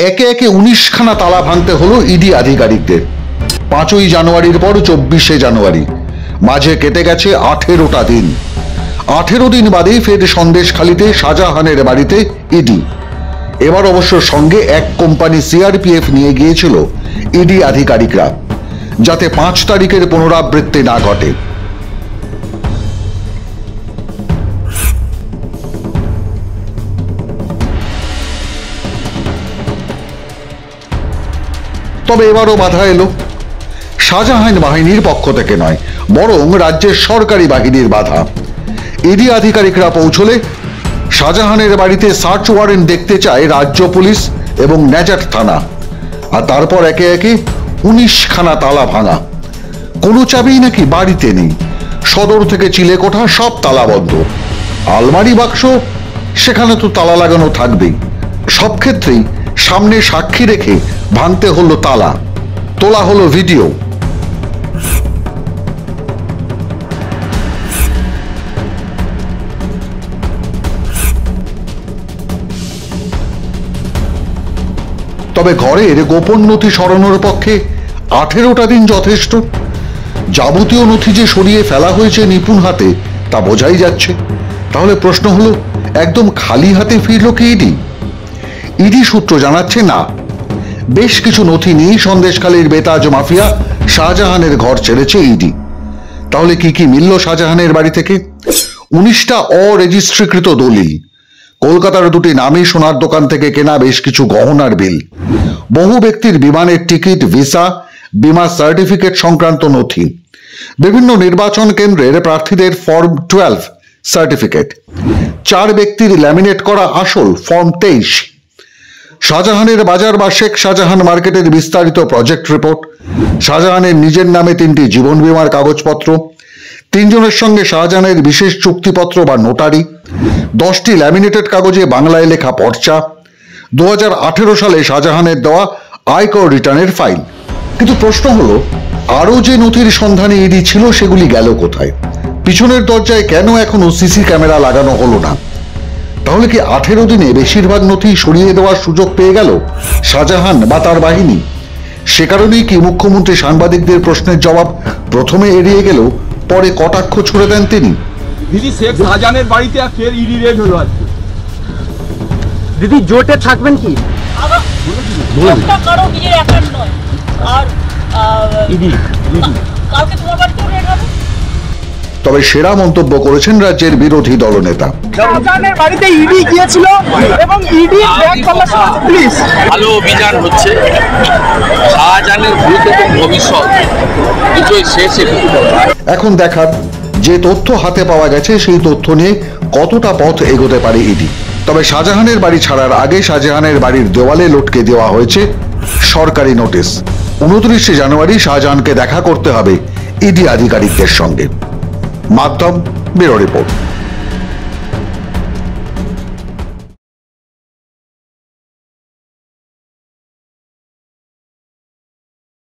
একে একে 19খানা তালা ভাঙতে হলো ইডি আধিকারিকদের। 5ই জানুয়ারির পর 24শে জানুয়ারি, মাঝে কেটে গেছে 18টা দিন। 18 দিন বাদেই ফের সন্দেশখালিতে শাহজাহানের বাড়িতে ইডি। এবার অবশ্য সঙ্গে এক কোম্পানি সিআরপিএফ নিয়ে গিয়েছিল ইডি আধিকারিকরা, যাতে 5 তারিখের পুনরাবৃত্তি না ঘটে। তবে এবারও বাধা এলো। শাহজাহান বাহিনীর পক্ষ থেকে নয়, বরং রাজ্যের সরকারি বাহিনীর বাধা। ইডি আধিকারিকরা পৌঁছলে শাহজাহানের বাড়িতে সার্চ ওয়ারেন্ট দেখতে চায় রাজ্য পুলিশ এবং ন্যাজাট থানা। আর তারপর একে একে 19খানা তালা ভাঙা। কোনো চাবি নাকি বাড়িতে নেই। সদর থেকে চিলেকোঠা সব তালা বন্ধ। আলমারি বাক্স, সেখানে তো তালা লাগানো থাকবেই। সব ক্ষেত্রেই সামনে সাক্ষী রেখে ভাঙতে হলো তালা, তোলা হলো ভিডিও। তবে ঘরের গোপন নথি সরানোর পক্ষে 18টা দিন যথেষ্ট। যাবতীয় নথি যে সরিয়ে ফেলা হয়েছে নিপুণ হাতে, তা বোঝাই যাচ্ছে। তাহলে প্রশ্ন হলো, একদম খালি হাতে ফিরল কি ইডি? ইডি সূত্র জানাচ্ছে না, বেশ কিছু নথি নিয়েই সন্দেশখালীর বেতাজ মাফিয়া শাহজাহানের ঘর ছেড়েছে ইডি। তাহলে কি কি মিলল শাহজাহানের বাড়ি থেকে? 19টা অরেজিস্ট্রিকৃত দলিল, কলকাতার 2টি নামী সোনার দোকান থেকে কেনা বেশ কিছু গহনার বিল, বহু ব্যক্তির বিমানের টিকিট, ভিসা, বিমা সার্টিফিকেট সংক্রান্ত নথি, বিভিন্ন নির্বাচন কেন্দ্রের প্রার্থীদের ফর্ম 12 সার্টিফিকেট, 4 ব্যক্তির ল্যামিনেট করা আসল ফর্ম 23, শাহজাহানের বাজার বা শেখ শাহজাহান মার্কেটের বিস্তারিত প্রজেক্ট রিপোর্ট, শাহজাহানের নিজের নামে 3টি জীবন বীমার কাগজপত্র, 3 জনের সঙ্গে শাহজাহানের বিশেষ চুক্তিপত্র বা নোটারি, 10টি ল্যামিনেটেড কাগজে বাংলায় লেখা পর্চা, 2018 সালে শাহজাহানের দেওয়া আয়কর রিটার্নের ফাইল। কিন্তু প্রশ্ন হলো, আরও যে নথির সন্ধানে ইডি ছিল সেগুলি গেল কোথায়? পিছনের দরজায় কেন এখনো সিসি ক্যামেরা লাগানো হলো না? তাহলে কি 18 দিনে বেশিরভাগ নথি সরিয়ে দেওয়ার সুযোগ পেয়ে গেল শাহজাহান বা তার বাহিনী? সে কারণেই কি মুখ্যমন্ত্রী সাংবাদিকদের প্রশ্নের জবাব প্রথমে এড়িয়ে গেল, পরে কটাক্ষ ছুড়ে দেন তিনি? দিদি, শেখ শাহজাহানের বাড়িতে ফের ইডি রেড হলো আজকে। দিদি, জোটে থাকবেন কি? তবে সেরা মন্তব্য করেছেন রাজ্যের বিরোধী দলনেতা। শাহজাহানের বাড়িতে ইডি গিয়েছিল এবং ইডি ব্যাগ তল্লাশি করছে পুলিশ। ভালো অভিযান হচ্ছে। শাহজাহানের ভূত এবং ভবিষ্যৎ দুটোই শেষ। এখন দেখার, যে তথ্য হাতে পাওয়া গেছে সেই তথ্য নিয়ে কতটা পথ এগোতে পারে ইডি। তবে শাহজাহানের বাড়ি ছাড়ার আগে শাহজাহানের বাড়ির দেওয়ালে লটকে দেওয়া হয়েছে সরকারি নোটিশ। 29শে জানুয়ারি শাহজাহানকে দেখা করতে হবে ইডি আধিকারিকদের সঙ্গে। মাধ্যম ব্যুরো রিপোর্ট।